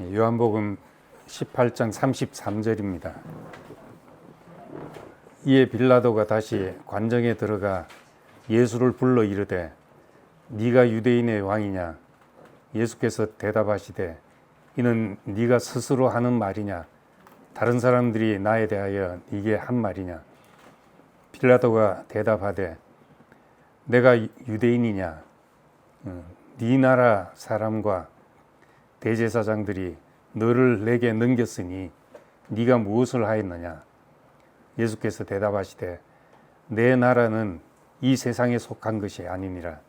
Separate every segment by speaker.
Speaker 1: 요한복음 18장 33절입니다. 이에 빌라도가 다시 관정에 들어가 예수를 불러 이르되 네가 유대인의 왕이냐? 예수께서 대답하시되 이는 네가 스스로 하는 말이냐? 다른 사람들이 나에 대하여 네게 한 말이냐? 빌라도가 대답하되 내가 유대인이냐? 네 나라 사람과 대제사장들이 너를 내게 넘겼으니 네가 무엇을 하였느냐? 예수께서 대답하시되 내 나라는 이 세상에 속한 것이 아니니라.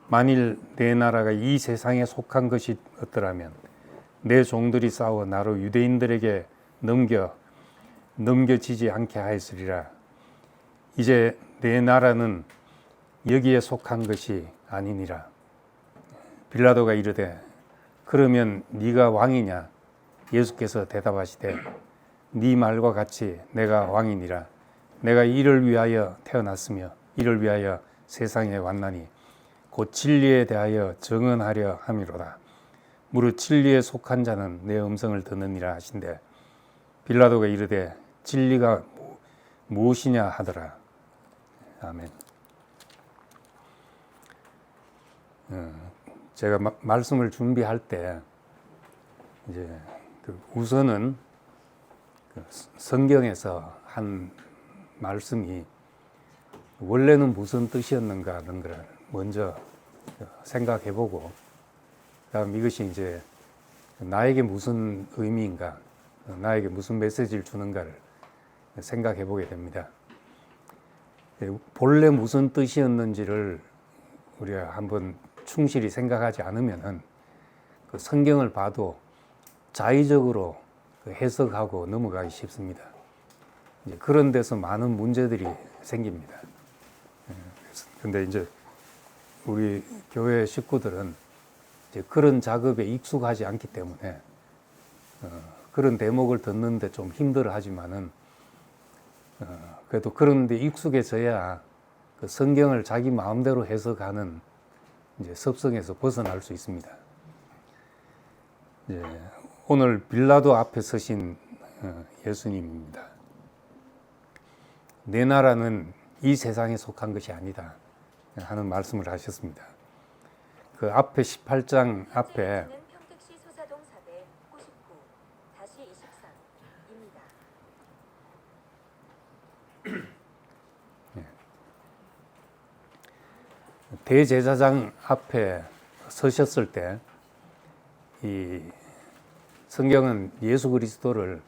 Speaker 1: 만일 내 나라가 이 세상에 속한 것이 없더라면 내 종들이 싸워 나로 유대인들에게 넘겨지지 않게 하였으리라. 이제 내 나라는 여기에 속한 것이 아니니라. 빌라도가 이르되 그러면 네가 왕이냐? 예수께서 대답하시되 네 말과 같이 내가 왕이니라. 내가 이를 위하여 태어났으며 이를 위하여 세상에 왔나니 곧 진리에 대하여 증언하려 함이로다. 무릇 진리에 속한 자는 내 음성을 듣느니라 하신대 빌라도가 이르되 진리가 무엇이냐 하더라. 아멘. 제가 말씀을 준비할 때 이제 우선은 성경에서 한 말씀이 원래는 무슨 뜻이었는가 하는 걸 먼저 생각해보고 그다음 이것이 이제 나에게 무슨 의미인가, 나에게 무슨 메시지를 주는가를 생각해보게 됩니다. 본래 무슨 뜻이었는지를 우리가 한번 충실히 생각하지 않으면은 그 성경을 봐도 자의적으로 해석하고 넘어가기 쉽습니다. 이제 그런 데서 많은 문제들이 생깁니다. 그런데 이제 우리 교회 식구들은 이제 그런 작업에 익숙하지 않기 때문에 그런 대목을 듣는데 좀 힘들어하지만은 그래도 그런 데 익숙해져야 그 성경을 자기 마음대로 해석하는 이제 습성에서 벗어날 수 있습니다. 이제 오늘 빌라도 앞에 서신 예수님입니다. 내 나라는 이 세상에 속한 것이 아니다 하는 말씀을 하셨습니다. 그 앞에 18장 앞에
Speaker 2: 평택시 소사동 499-23입니다.
Speaker 1: 대제사장 앞에 서셨을 때 이 성경은 예수 그리스도를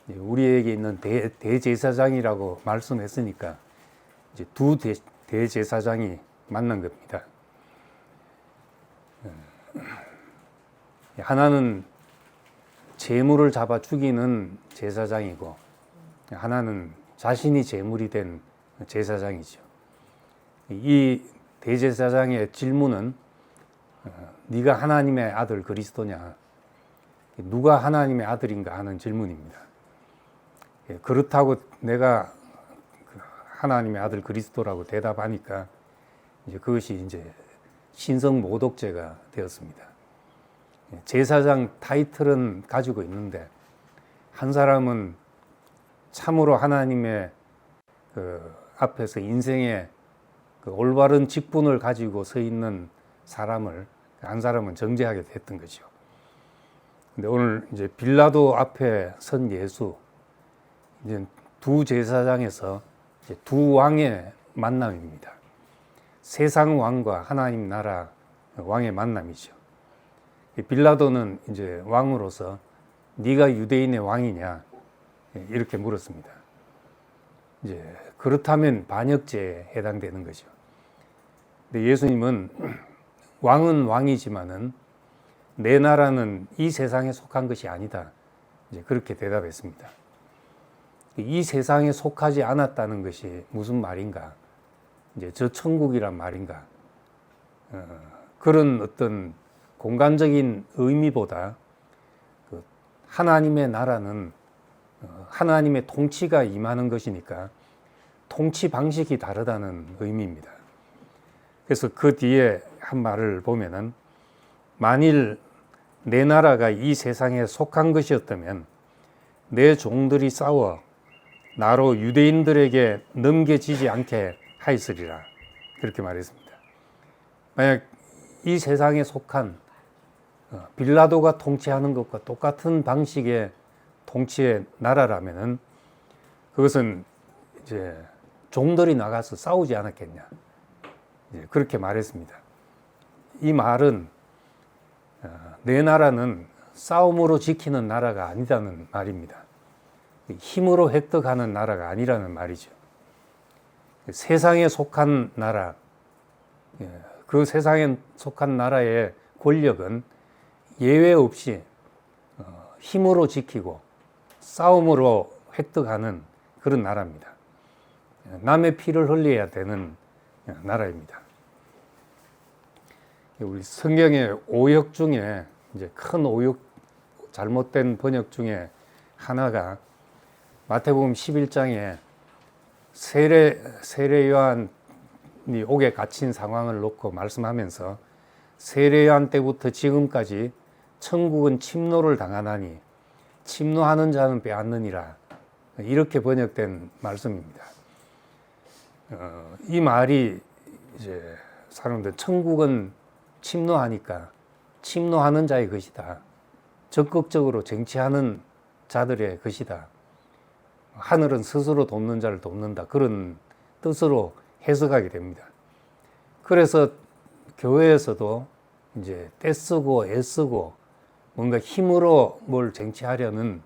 Speaker 1: 우리에게 있는 대제사장이라고 말씀했으니까 이제 두 대제사장이 만난 겁니다. 하나는 제물을 잡아 죽이는 제사장이고 하나는 자신이 제물이 된 제사장이죠. 이 대제사장의 질문은 네가 하나님의 아들 그리스도냐? 누가 하나님의 아들인가 하는 질문입니다. 그렇다고 내가 하나님의 아들 그리스도라고 대답하니까 이제 그것이 이제 신성 모독죄가 되었습니다. 제사장 타이틀은 가지고 있는데 한 사람은 참으로 하나님의 그 앞에서 인생의 그 올바른 직분을 가지고 서 있는 사람을 한 사람은 정죄하게 됐던 거죠. 근데 오늘 이제 빌라도 앞에 선 예수, 이제 두 제사장에서 이제 두 왕의 만남입니다. 세상 왕과 하나님 나라 왕의 만남이죠. 빌라도는 이제 왕으로서 네가 유대인의 왕이냐 이렇게 물었습니다. 이제 그렇다면 반역죄에 해당되는 거죠. 근데 예수님은 왕은 왕이지만은 내 나라는 이 세상에 속한 것이 아니다. 이제 그렇게 대답했습니다. 이 세상에 속하지 않았다는 것이 무슨 말인가? 이제 저 천국이란 말인가? 그런 어떤 공간적인 의미보다 그 하나님의 나라는 하나님의 통치가 임하는 것이니까 통치 방식이 다르다는 의미입니다. 그래서 그 뒤에 한 말을 보면은 만일 내 나라가 이 세상에 속한 것이었다면 내 종들이 싸워 나로 유대인들에게 넘겨지지 않게 하였으리라. 그렇게 말했습니다. 만약 이 세상에 속한 빌라도가 통치하는 것과 똑같은 방식의 통치의 나라라면은 그것은 이제 종들이 나가서 싸우지 않았겠냐. 그렇게 말했습니다. 이 말은 내 나라는 싸움으로 지키는 나라가 아니라는 말입니다. 힘으로 획득하는 나라가 아니라는 말이죠. 세상에 속한 나라, 그 세상에 속한 나라의 권력은 예외 없이 힘으로 지키고 싸움으로 획득하는 그런 나라입니다. 남의 피를 흘려야 되는 나라입니다. 우리 성경의 오역 중에 이제 큰 오역, 잘못된 번역 중에 하나가 마태복음 11장에 세례 요한이 옥에 갇힌 상황을 놓고 말씀하면서 세례 요한 때부터 지금까지 천국은 침노를 당하나니 침노하는 자는 빼앗느니라. 이렇게 번역된 말씀입니다. 이 말이 이제 사람들 천국은 침노하니까 침노하는 자의 것이다. 적극적으로 쟁취하는 자들의 것이다. 하늘은 스스로 돕는 자를 돕는다. 그런 뜻으로 해석하게 됩니다. 그래서 교회에서도 이제 떼쓰고 애쓰고 뭔가 힘으로 뭘 쟁취하려는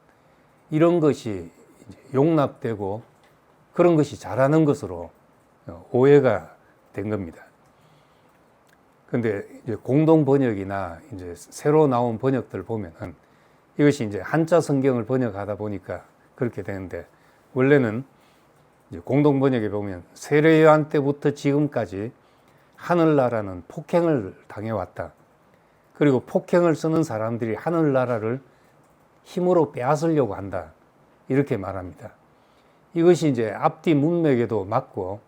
Speaker 1: 이런 것이 용납되고 그런 것이 잘하는 것으로 오해가 된 겁니다. 근데 이제 공동 번역이나 이제 새로 나온 번역들 보면은 이것이 이제 한자 성경을 번역하다 보니까 그렇게 되는데 원래는 이제 공동 번역에 보면 세례 요한 때부터 지금까지 하늘나라는 폭행을 당해왔다. 그리고 폭행을 쓰는 사람들이 하늘나라를 힘으로 빼앗으려고 한다. 이렇게 말합니다. 이것이 이제 앞뒤 문맥에도 맞고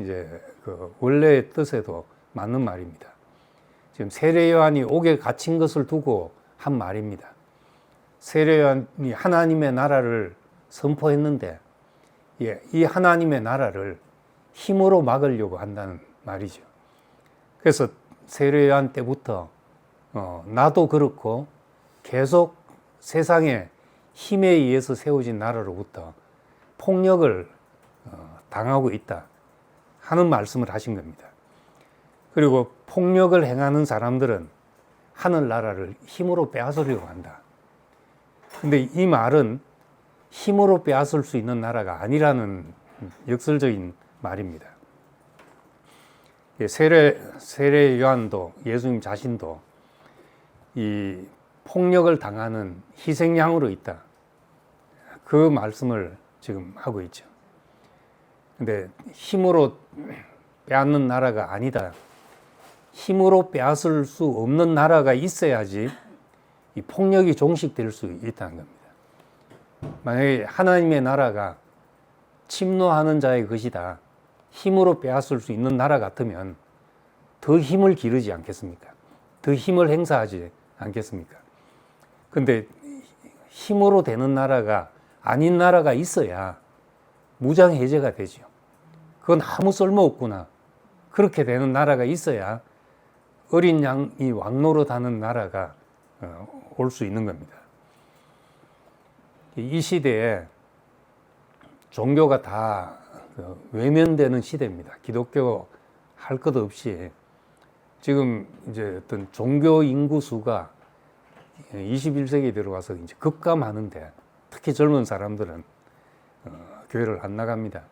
Speaker 1: 이제 그 원래의 뜻에도 맞는 말입니다. 지금 세례 요한이 옥에 갇힌 것을 두고 한 말입니다. 세례 요한이 하나님의 나라를 선포했는데 이 하나님의 나라를 힘으로 막으려고 한다는 말이죠. 그래서 세례 요한 때부터 나도 그렇고 계속 세상에 힘에 의해서 세워진 나라로부터 폭력을 당하고 있다 하는 말씀을 하신 겁니다. 그리고 폭력을 행하는 사람들은 하늘나라를 힘으로 빼앗으려고 한다. 근데 이 말은 힘으로 빼앗을 수 있는 나라가 아니라는 역설적인 말입니다. 세례 요한도 예수님 자신도 이 폭력을 당하는 희생양으로 있다. 그 말씀을 지금 하고 있죠. 근데 힘으로 빼앗는 나라가 아니다. 힘으로 빼앗을 수 없는 나라가 있어야지 이 폭력이 종식될 수 있다는 겁니다. 만약에 하나님의 나라가 침노하는 자의 것이다. 힘으로 빼앗을 수 있는 나라 같으면 더 힘을 기르지 않겠습니까? 더 힘을 행사하지 않겠습니까? 근데 힘으로 되는 나라가 아닌 나라가 있어야 무장 해제가 되죠. 그건 아무 쓸모 없구나. 그렇게 되는 나라가 있어야 어린 양이 왕노릇하는 나라가 올 수 있는 겁니다. 이 시대에 종교가 다 외면되는 시대입니다. 기독교 할 것 없이 지금 이제 어떤 종교 인구 수가 21세기에 들어와서 이제 급감하는데 특히 젊은 사람들은 교회를 안 나갑니다.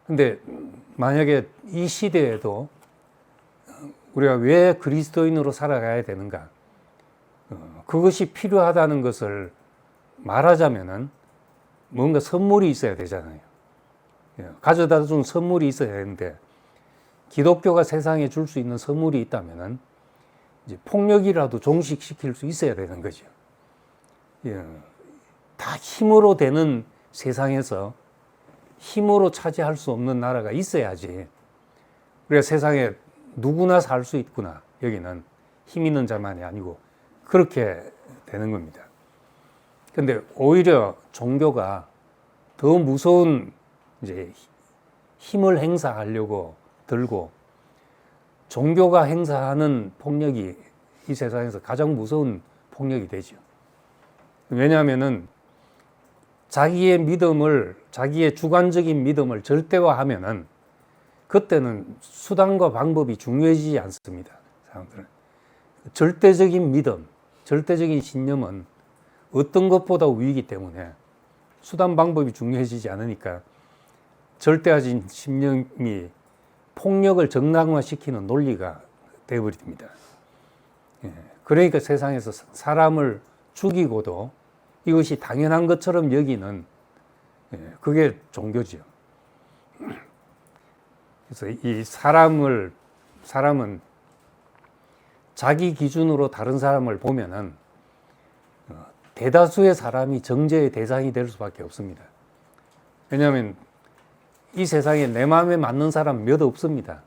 Speaker 1: 근데 만약에 이 시대에도 우리가 왜 그리스도인으로 살아가야 되는가? 그것이 필요하다는 것을 말하자면은 뭔가 선물이 있어야 되잖아요. 가져다 준 선물이 있어야 되는데 기독교가 세상에 줄 수 있는 선물이 있다면은 이제 폭력이라도 종식시킬 수 있어야 되는 거죠. 다 힘으로 되는 세상에서 힘으로 차지할 수 없는 나라가 있어야지 우리가 세상에 누구나 살 수 있구나. 여기는 힘 있는 자만이 아니고 그렇게 되는 겁니다. 근데 오히려 종교가 더 무서운 이제 힘을 행사하려고 들고, 종교가 행사하는 폭력이 이 세상에서 가장 무서운 폭력이 되죠. 왜냐하면은 자기의 믿음을, 자기의 주관적인 믿음을 절대화하면은 그때는 수단과 방법이 중요해지지 않습니다. 사람들은 절대적인 믿음, 절대적인 신념은 어떤 것보다 우위이기 때문에 수단 방법이 중요해지지 않으니까 절대화진 신념이 폭력을 정당화시키는 논리가 되어버립니다. 그러니까 세상에서 사람을 죽이고도 이것이 당연한 것처럼 여기는, 그게 종교지요. 그래서 이 사람은 자기 기준으로 다른 사람을 보면은 대다수의 사람이 정죄의 대상이 될 수밖에 없습니다. 왜냐하면 이 세상에 내 마음에 맞는 사람 몇 없습니다.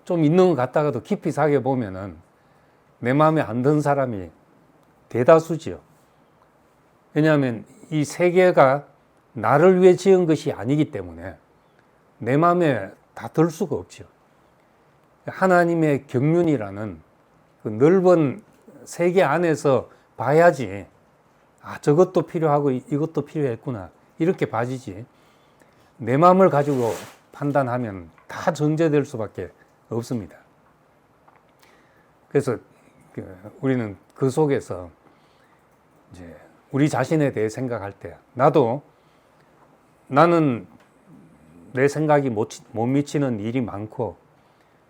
Speaker 1: 좀 있는 것 같다가도 깊이 사귀어보면은 내 마음에 안 드는 사람이 대다수지요. 왜냐하면 이 세계가 나를 위해 지은 것이 아니기 때문에 내 마음에 다 들 수가 없죠. 하나님의 경륜이라는 그 넓은 세계 안에서 봐야지, 아, 저것도 필요하고 이것도 필요했구나, 이렇게 봐지지, 내 마음을 가지고 판단하면 다 정죄될 수밖에 없습니다. 그래서 우리는 그 속에서 이제 우리 자신에 대해 생각할 때, 나는 내 생각이 못 미치는 일이 많고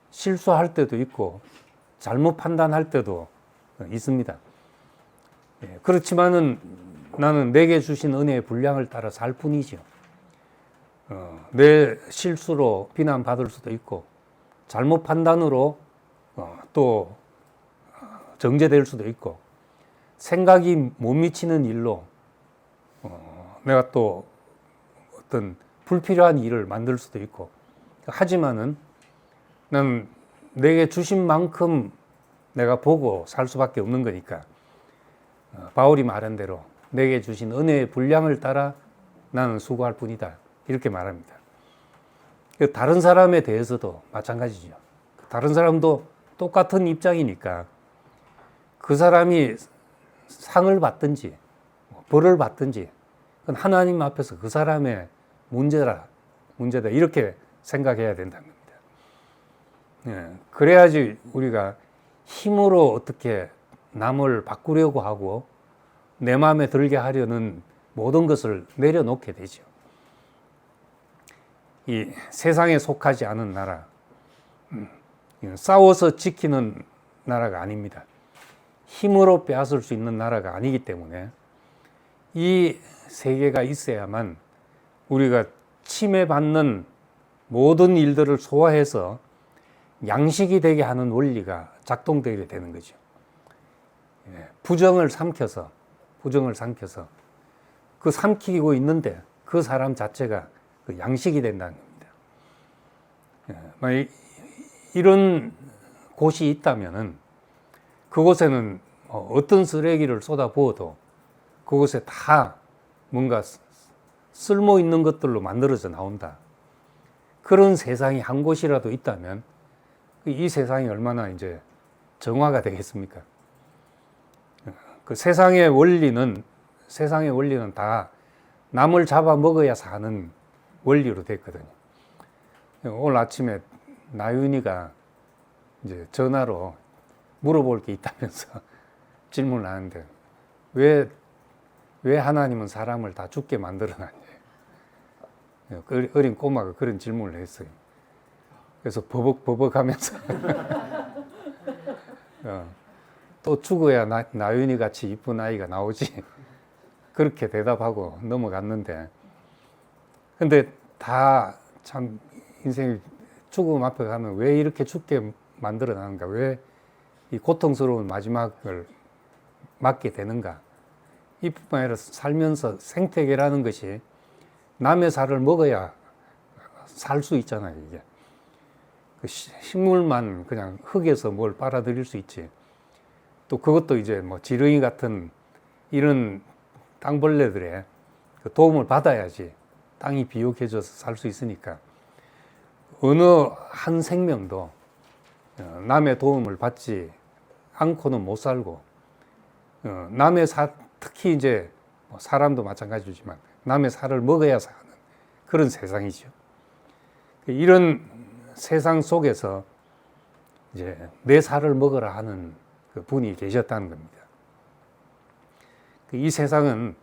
Speaker 1: 실수할 때도 있고 잘못 판단할 때도 있습니다. 그렇지만은 나는 내게 주신 은혜의 분량을 따라 살 뿐이죠. 내 실수로 비난받을 수도 있고 잘못 판단으로 또 정죄될 수도 있고, 생각이 못 미치는 일로 내가 또 어떤 불필요한 일을 만들 수도 있고, 하지만은 나는 내게 주신 만큼 내가 보고 살 수밖에 없는 거니까, 바울이 말한 대로 내게 주신 은혜의 분량을 따라 나는 수고할 뿐이다, 이렇게 말합니다. 다른 사람에 대해서도 마찬가지죠. 다른 사람도 똑같은 입장이니까 그 사람이 상을 받든지 벌을 받든지 그건 하나님 앞에서 그 사람의 문제다, 이렇게 생각해야 된다는 겁니다. 그래야지 우리가 힘으로 어떻게 남을 바꾸려고 하고 내 마음에 들게 하려는 모든 것을 내려놓게 되죠. 이 세상에 속하지 않은 나라, 싸워서 지키는 나라가 아닙니다. 힘으로 빼앗을 수 있는 나라가 아니기 때문에 이 세계가 있어야만 우리가 침해받는 모든 일들을 소화해서 양식이 되게 하는 원리가 작동되게 되는 거죠. 부정을 삼켜서 그 삼키고 있는데 그 사람 자체가 그 양식이 된다는 겁니다. 이런 곳이 있다면은 그곳에는 어떤 쓰레기를 쏟아부어도 그곳에 다 뭔가 쓸모 있는 것들로 만들어져 나온다. 그런 세상이 한 곳이라도 있다면 이 세상이 얼마나 이제 정화가 되겠습니까? 그 세상의 원리는 다 남을 잡아먹어야 사는 원리로 됐거든요. 오늘 아침에 나윤이가 이제 전화로 물어볼 게 있다면서 질문을 하는데, 왜 하나님은 사람을 다 죽게 만들어놨냐. 어린 꼬마가 그런 질문을 했어요. 그래서 버벅버벅 하면서 또 죽어야 나윤이 같이 이쁜 아이가 나오지, 그렇게 대답하고 넘어갔는데, 근데 다 참 인생이 죽음 앞에 가면 왜 이렇게 죽게 만들어놨는가, 왜 이 고통스러운 마지막을 맞게 되는가. 이뿐만 아니라 살면서 생태계라는 것이 남의 살을 먹어야 살 수 있잖아요. 이게 그 식물만 그냥 흙에서 뭘 빨아들일 수 있지, 또 그것도 이제 뭐 지렁이 같은 이런 땅벌레들의 그 도움을 받아야지 땅이 비옥해져서 살 수 있으니까 어느 한 생명도 남의 도움을 받지 않고는 못 살고 남의 특히 이제 뭐 사람도 마찬가지지만 남의 살을 먹어야 사는 그런 세상이죠. 이런 세상 속에서 이제 내 살을 먹으라 하는 그 분이 계셨다는 겁니다. 이 세상은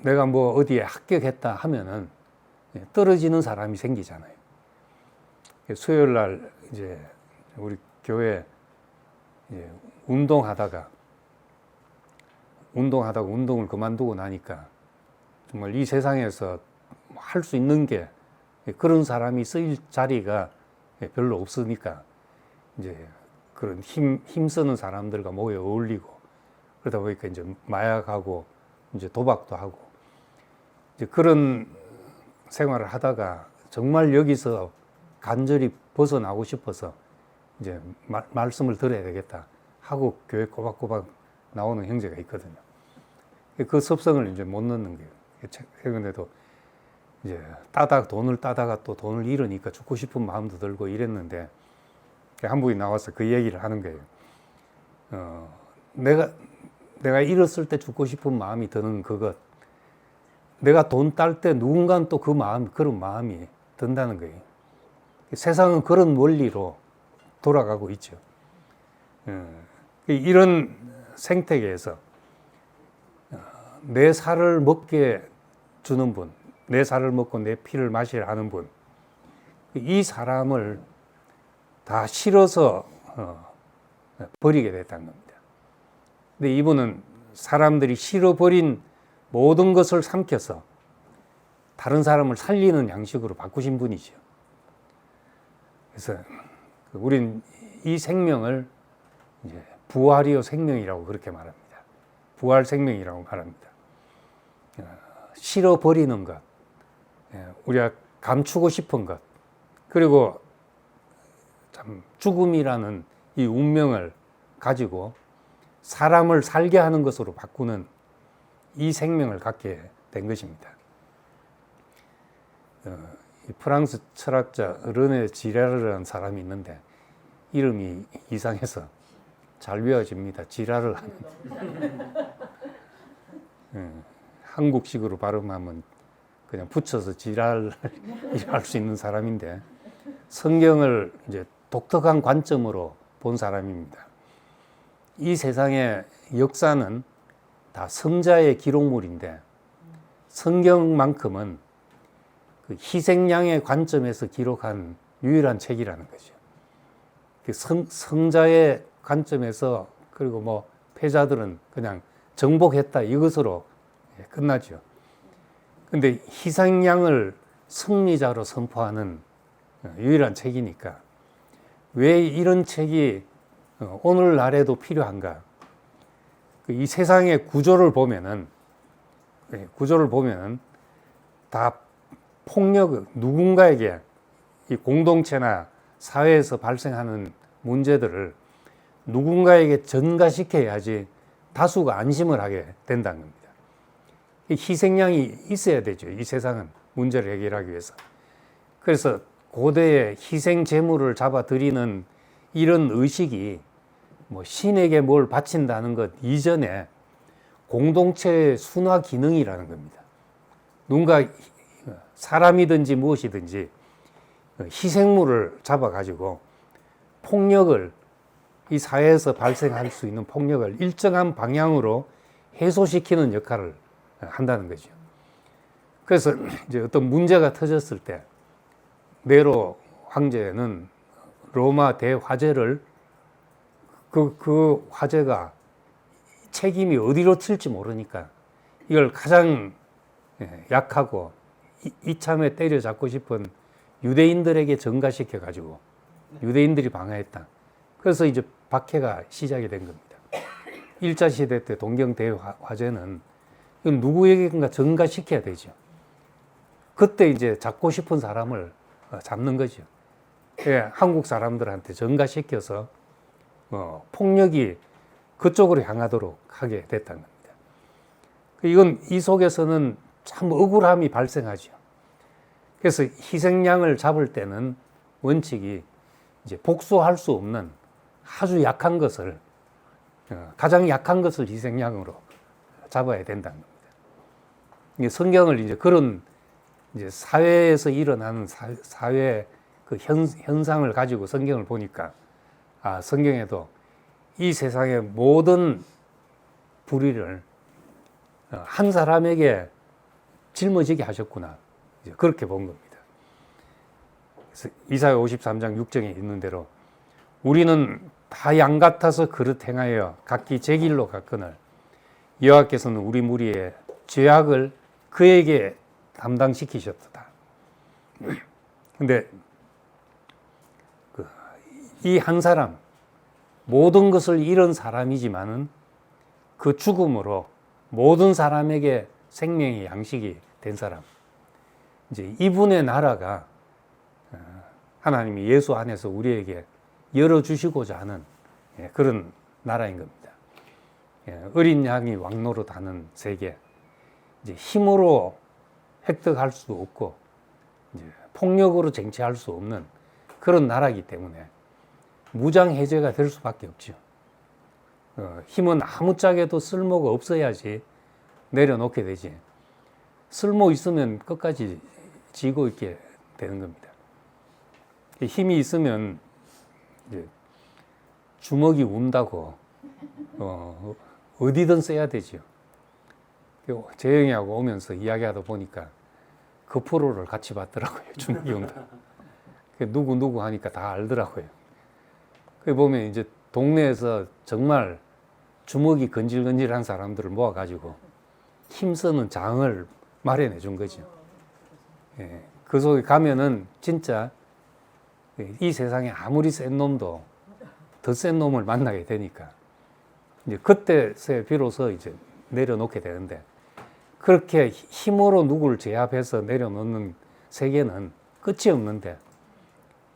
Speaker 1: 내가 뭐 어디에 합격했다 하면은 떨어지는 사람이 생기잖아요. 수요일 날 이제 우리 교회 이제 운동하다가 운동을 그만두고 나니까 정말 이 세상에서 할 수 있는 게 그런 사람이 쓰일 자리가 별로 없으니까 이제 그런 힘쓰는 사람들과 모여 어울리고 그러다 보니까 이제 마약하고 이제 도박도 하고 이제 그런 생활을 하다가 정말 여기서 간절히 벗어나고 싶어서 이제 말씀을 들어야 되겠다 하고 교회 꼬박꼬박 나오는 형제가 있거든요. 그 습성을 이제 못 넣는 거예요. 최근에도 이제 돈을 따다가 또 돈을 잃으니까 죽고 싶은 마음도 들고 이랬는데 한 분이 나와서 그 얘기를 하는 거예요. 내가 잃었을 때 죽고 싶은 마음이 드는 그것, 내가 돈 딸 때 누군가는 또 그런 마음이 든다는 거예요. 세상은 그런 원리로 돌아가고 있죠. 이런 생태계에서 내 살을 먹게 주는 분, 내 살을 먹고 내 피를 마시라 하는 분, 이 사람을 다 싫어서 버리게 됐다는 겁니다. 근데 이분은 사람들이 싫어버린 모든 것을 삼켜서 다른 사람을 살리는 양식으로 바꾸신 분이죠. 그래서 우린 이 생명을 이제 부활이요 생명이라고 그렇게 말합니다. 부활 생명이라고 말합니다. 싫어버리는 것, 우리가 감추고 싶은 것, 그리고 참 죽음이라는 이 운명을 가지고 사람을 살게 하는 것으로 바꾸는 이 생명을 갖게 된 것입니다. 프랑스 철학자 르네 지라르라는 사람이 있는데 이름이 이상해서 잘 외워집니다. 지라를 하는. 한국식으로 발음하면 그냥 붙여서 지랄 할 수 있는 사람인데 성경을 이제 독특한 관점으로 본 사람입니다. 이 세상의 역사는 다 성자의 기록물인데 성경만큼은 그 희생양의 관점에서 기록한 유일한 책이라는 거죠. 그 성자의 관점에서 그리고 뭐 패자들은 그냥 정복했다 이것으로 끝나죠. 근데 희생양을 승리자로 선포하는 유일한 책이니까 왜 이런 책이 오늘날에도 필요한가? 이 세상의 구조를 보면은 다 폭력, 누군가에게 이 공동체나 사회에서 발생하는 문제들을 누군가에게 전가시켜야지 다수가 안심을 하게 된다는 겁니다. 희생양이 있어야 되죠. 이 세상은 문제를 해결하기 위해서. 그래서 고대의 희생 제물을 잡아들이는 이런 의식이 뭐 신에게 뭘 바친다는 것 이전에 공동체의 순화 기능이라는 겁니다. 누군가 사람이든지 무엇이든지 희생물을 잡아가지고 폭력을 이 사회에서 발생할 수 있는 폭력을 일정한 방향으로 해소시키는 역할을 한다는 거죠. 그래서 이제 어떤 문제가 터졌을 때 네로 황제는 로마 대화재를 그 화재가 책임이 어디로 튈지 모르니까 이걸 가장 약하고 이참에 때려잡고 싶은 유대인들에게 전가시켜 가지고 유대인들이 방해했다. 그래서 이제 박해가 시작이 된 겁니다. 1차 시대 때 동경 대화재는 이건 누구에게인가 전가시켜야 되죠. 그때 이제 잡고 싶은 사람을 잡는 거죠. 예, 한국 사람들한테 전가시켜서 폭력이 그쪽으로 향하도록 하게 됐다는 겁니다. 이건 이 속에서는 참 억울함이 발생하죠. 그래서 희생양을 잡을 때는 원칙이 이제 복수할 수 없는 아주 약한 것을, 가장 약한 것을 희생양으로 잡아야 된다는 겁니다. 이게 성경을 이제 그런 이제 사회에서 일어나는 사회 그 현상을 가지고 성경을 보니까, 아, 성경에도 이 세상의 모든 불의를 한 사람에게 짊어지게 하셨구나. 이제 그렇게 본 겁니다. 그래서 이사야 53장 6절에 있는 대로 우리는 다 양 같아서 그릇 행하여 각기 제 길로 갔거늘 여호와께서는 우리 무리의 죄악을 그에게 담당시키셨다. 근데 이 한 사람, 모든 것을 잃은 사람이지만은 그 죽음으로 모든 사람에게 생명의 양식이 된 사람. 이제 이분의 나라가 하나님이 예수 안에서 우리에게 열어주시고자 하는 그런 나라인 겁니다. 어린 양이 왕노릇 하는 세계. 이제 힘으로 획득할 수도 없고, 이제 폭력으로 쟁취할 수 없는 그런 나라이기 때문에 무장해제가 될 수밖에 없죠. 힘은 아무짝에도 쓸모가 없어야지 내려놓게 되지. 쓸모 있으면 끝까지 지고 있게 되는 겁니다. 힘이 있으면 이제 주먹이 운다고 어디든 써야 되죠. 재영이하고 오면서 이야기하다 보니까 그 프로를 같이 봤더라고요. 주먹이 운다. 누구 하니까 다 알더라고요. 그 보면 이제 동네에서 정말 주먹이 건질건질한 사람들을 모아가지고 힘쓰는 장을 마련해 준 거죠. 그 속에 가면은 진짜 이 세상에 아무리 센 놈도 더 센 놈을 만나게 되니까 이제 그때서야 비로소 이제 내려놓게 되는데, 그렇게 힘으로 누구를 제압해서 내려놓는 세계는 끝이 없는데,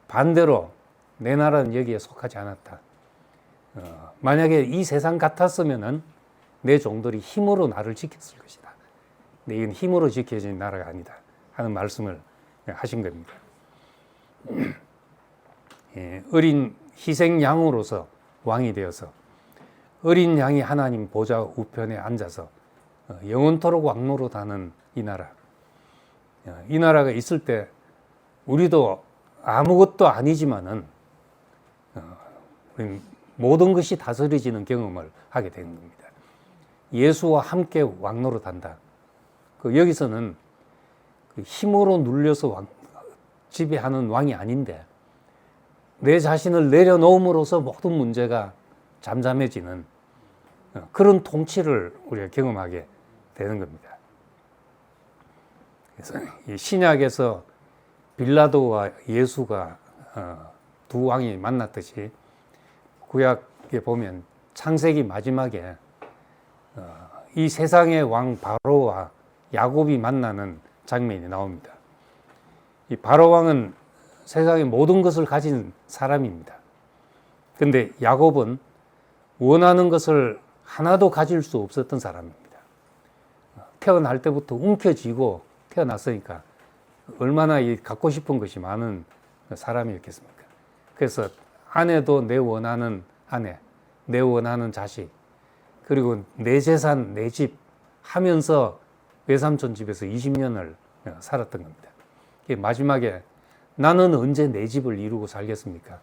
Speaker 1: 반대로 내 나라는 여기에 속하지 않았다. 만약에 이 세상 같았으면은 내 종들이 힘으로 나를 지켰을 것이다. 근데 이건 힘으로 지켜진 나라가 아니다 하는 말씀을 하신 겁니다. 어린 희생 양으로서 왕이 되어서 어린 양이 하나님 보좌 우편에 앉아서 영원토록 왕노릇하는 이 나라. 이 나라가 있을 때 우리도 아무것도 아니지만은 모든 것이 다스려지는 경험을 하게 되는 겁니다. 예수와 함께 왕노릇한다. 여기서는 힘으로 눌려서 지배하는 왕이 아닌데 내 자신을 내려놓음으로써 모든 문제가 잠잠해지는 그런 통치를 우리가 경험하게 되는 겁니다. 그래서 이 신약에서 빌라도와 예수가 두 왕이 만났듯이 구약에 보면 창세기 마지막에 이 세상의 왕 바로와 야곱이 만나는 장면이 나옵니다. 이 바로 왕은 세상의 모든 것을 가진 사람입니다. 그런데 야곱은 원하는 것을 하나도 가질 수 없었던 사람입니다. 태어날 때부터 움켜쥐고 태어났으니까 얼마나 갖고 싶은 것이 많은 사람이었겠습니까? 그래서 아내도 내 원하는 아내, 내 원하는 자식, 그리고 내 재산, 내 집 하면서 외삼촌 집에서 20년을 살았던 겁니다. 마지막에 나는 언제 내 집을 이루고 살겠습니까?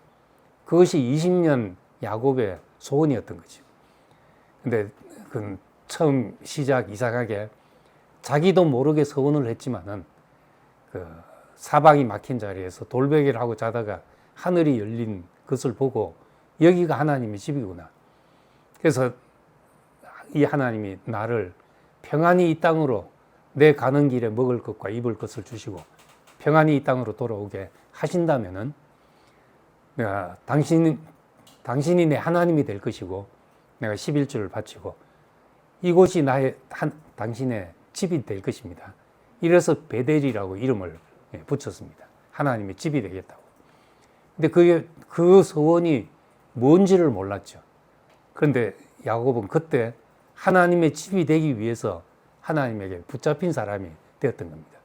Speaker 1: 그것이 20년 야곱의 소원이었던 거죠. 근데 그 처음 시작 이삭에게 자기도 모르게 서원을 했지만은 그 사방이 막힌 자리에서 돌베개를 하고 자다가 하늘이 열린 것을 보고 여기가 하나님의 집이구나. 그래서 이 하나님이 나를 평안히 이 땅으로 내 가는 길에 먹을 것과 입을 것을 주시고 평안히 이 땅으로 돌아오게 하신다면은 내가 당신이 내 하나님이 될 것이고 내가 11조를 바치고 이곳이 당신의 집이 될 것입니다. 이래서 베델이라고 이름을 붙였습니다. 하나님의 집이 되겠다고. 근데 그 소원이 뭔지를 몰랐죠. 그런데 야곱은 그때 하나님의 집이 되기 위해서 하나님에게 붙잡힌 사람이 되었던 겁니다.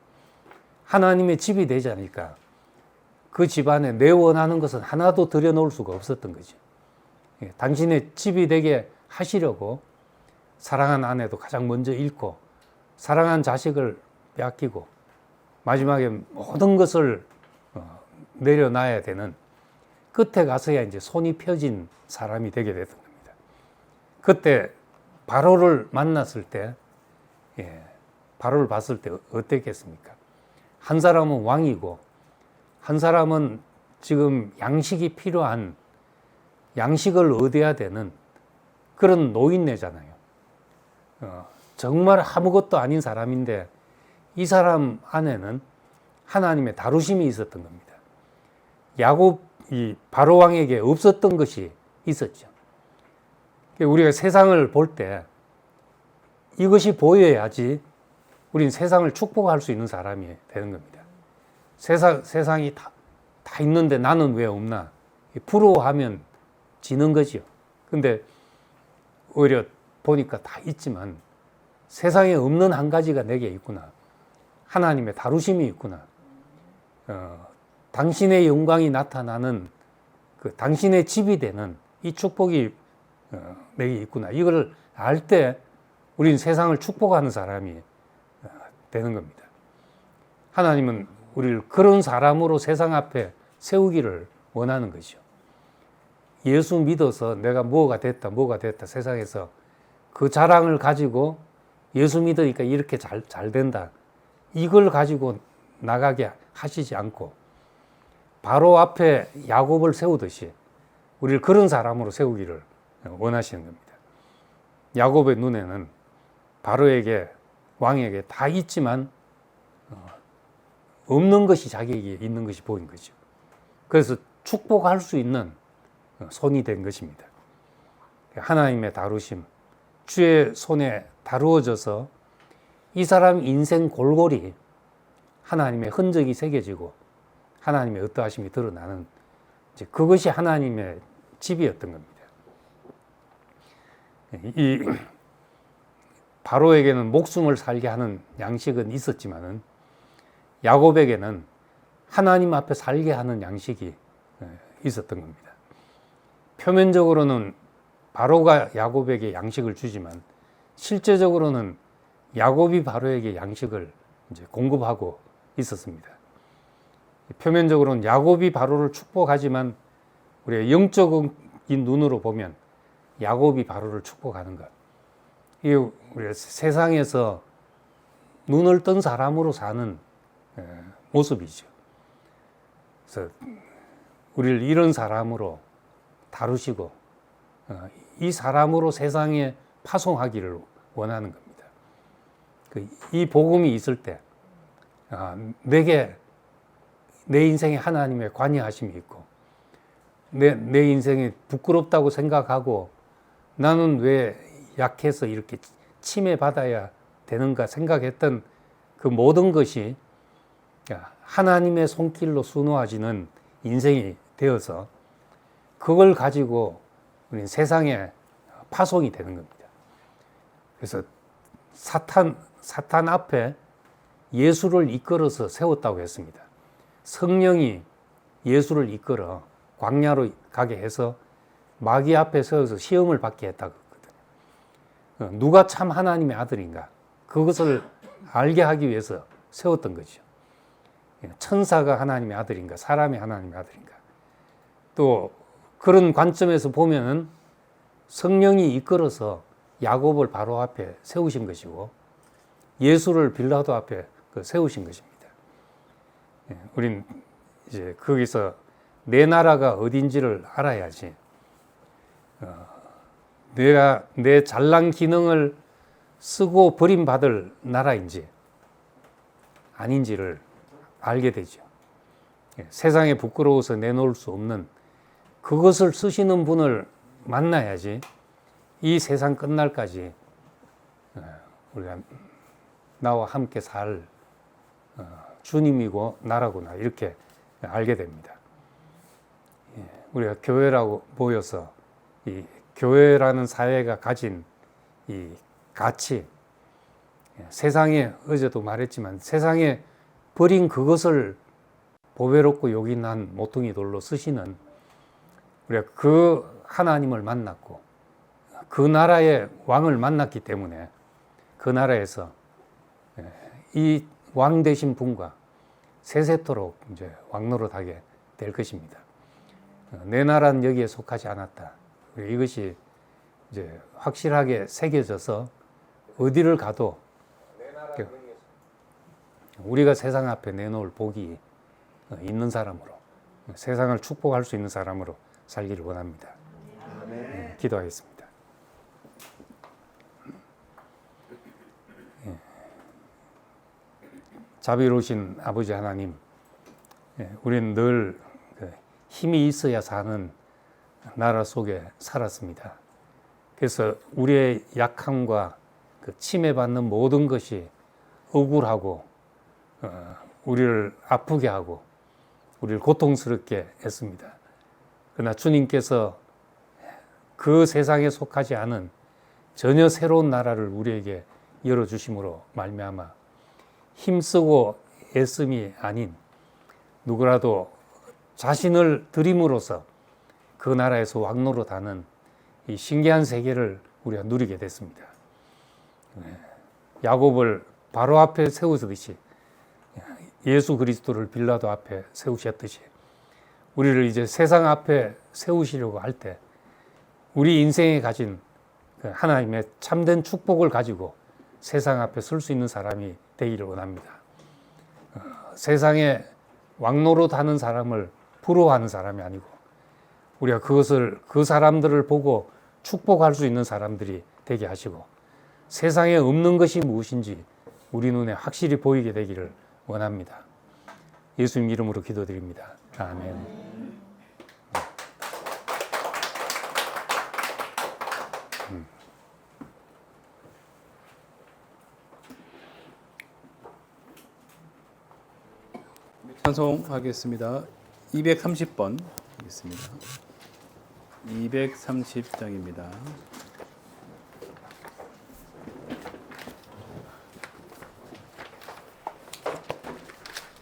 Speaker 1: 하나님의 집이 되지 않으니까 그 집안에 내 원하는 것은 하나도 들여놓을 수가 없었던 거죠. 당신의 집이 되게 하시려고 사랑한 아내도 가장 먼저 잃고 사랑한 자식을 빼앗기고 마지막에 모든 것을 내려놔야 되는 끝에 가서야 이제 손이 펴진 사람이 되게 됐던 겁니다. 그때 바로를 만났을 때, 바로를 봤을 때 어땠겠습니까? 한 사람은 왕이고 한 사람은 지금 양식이 필요한 양식을 얻어야 되는 그런 노인네잖아요. 정말 아무것도 아닌 사람인데 이 사람 안에는 하나님의 다루심이 있었던 겁니다. 야곱이 바로 왕에게 없었던 것이 있었죠. 우리가 세상을 볼 때 이것이 보여야지 우리는 세상을 축복할 수 있는 사람이 되는 겁니다. 세상이 다 있는데 나는 왜 없나? 부러워하면 지는 거지요. 근데 오히려 보니까 다 있지만 세상에 없는 한 가지가 내게 있구나. 하나님의 다루심이 있구나. 당신의 영광이 나타나는 그 당신의 집이 되는 이 축복이 내게 있구나. 이걸 알 때 우리는 세상을 축복하는 사람이 되는 겁니다. 하나님은 우리를 그런 사람으로 세상 앞에 세우기를 원하는 것이죠. 예수 믿어서 내가 뭐가 됐다 세상에서 그 자랑을 가지고 예수 믿으니까 이렇게 잘 된다. 이걸 가지고 나가게 하시지 않고 바로 앞에 야곱을 세우듯이 우리를 그런 사람으로 세우기를 원하시는 겁니다. 야곱의 눈에는 바로에게 왕에게 다 있지만 없는 것이 자기에게 있는 것이 보인 거죠. 그래서 축복할 수 있는 손이 된 것입니다. 하나님의 다루심, 주의 손에 다루어져서 이 사람 인생 골골이 하나님의 흔적이 새겨지고 하나님의 어떠하심이 드러나는 그것이 하나님의 집이었던 겁니다. 이 바로에게는 목숨을 살게 하는 양식은 있었지만은 야곱에게는 하나님 앞에 살게 하는 양식이 있었던 겁니다. 표면적으로는 바로가 야곱에게 양식을 주지만 실제적으로는 야곱이 바로에게 양식을 이제 공급하고 있었습니다. 표면적으로는 야곱이 바로를 축복하지만 우리가 영적인 눈으로 보면 야곱이 바로를 축복하는 것. 이게 우리가 세상에서 눈을 뜬 사람으로 사는 모습이죠. 그래서 우리를 이런 사람으로 다루시고 이 사람으로 세상에 파송하기를 원하는 겁니다. 이 복음이 있을 때 내게 내 인생에 하나님의 관여하심이 있고 내 인생이 부끄럽다고 생각하고 나는 왜 약해서 이렇게 침해받아야 되는가 생각했던 그 모든 것이 하나님의 손길로 수놓아지는 인생이 되어서 그걸 가지고 우리는 세상에 파송이 되는 겁니다. 그래서 사탄 앞에 예수를 이끌어서 세웠다고 했습니다. 성령이 예수를 이끌어 광야로 가게 해서 마귀 앞에 세워서 시험을 받게 했다고 했거든요. 누가 참 하나님의 아들인가? 그것을 알게 하기 위해서 세웠던 거죠. 천사가 하나님의 아들인가? 사람이 하나님의 아들인가? 또 그런 관점에서 보면은 성령이 이끌어서 야곱을 바로 앞에 세우신 것이고 예수를 빌라도 앞에 세우신 것입니다. 우린 이제 거기서 내 나라가 어딘지를 알아야지 내가 내 잘난 기능을 쓰고 버림받을 나라인지 아닌지를 알게 되죠. 세상에 부끄러워서 내놓을 수 없는 그것을 쓰시는 분을 만나야지 이 세상 끝날까지 우리가 나와 함께 살 주님이고 나라구나 이렇게 알게 됩니다. 우리가 교회라고 모여서 이 교회라는 사회가 가진 이 가치, 세상에 어제도 말했지만 세상에 버린 그것을 보배롭고 요긴한 모퉁이 돌로 쓰시는 우리가 그 하나님을 만났고 그 나라의 왕을 만났기 때문에 그 나라에서 이 왕 되신 분과 세세토록 이제 왕노릇하게 될 것입니다. 내 나라는 여기에 속하지 않았다. 이것이 이제 확실하게 새겨져서 어디를 가도 우리가 세상 앞에 내놓을 복이 있는 사람으로 세상을 축복할 수 있는 사람으로 살기를 원합니다. 기도하겠습니다. 자비로우신 아버지 하나님, 우리는 늘 힘이 있어야 사는 나라 속에 살았습니다. 그래서 우리의 약함과 그 침해받는 모든 것이 억울하고 우리를 아프게 하고 우리를 고통스럽게 했습니다. 그러나 주님께서 그 세상에 속하지 않은 전혀 새로운 나라를 우리에게 열어주심으로 말미암아 힘쓰고 애씀이 아닌 누구라도 자신을 드림으로써 그 나라에서 왕노릇하는 이 신기한 세계를 우리가 누리게 됐습니다. 야곱을 바로 앞에 세우듯이 예수 그리스도를 빌라도 앞에 세우셨듯이 우리를 이제 세상 앞에 세우시려고 할 때 우리 인생에 가진 하나님의 참된 축복을 가지고 세상 앞에 설 수 있는 사람이 되기를 원합니다. 세상에 왕노릇하는 사람을 부러워하는 사람이 아니고 우리가 그 사람들을 보고 축복할 수 있는 사람들이 되게 하시고 세상에 없는 것이 무엇인지 우리 눈에 확실히 보이게 되기를 원합니다. 예수님 이름으로 기도드립니다. 아멘.
Speaker 3: 찬송하겠습니다. 230번 하겠습니다. 230장입니다.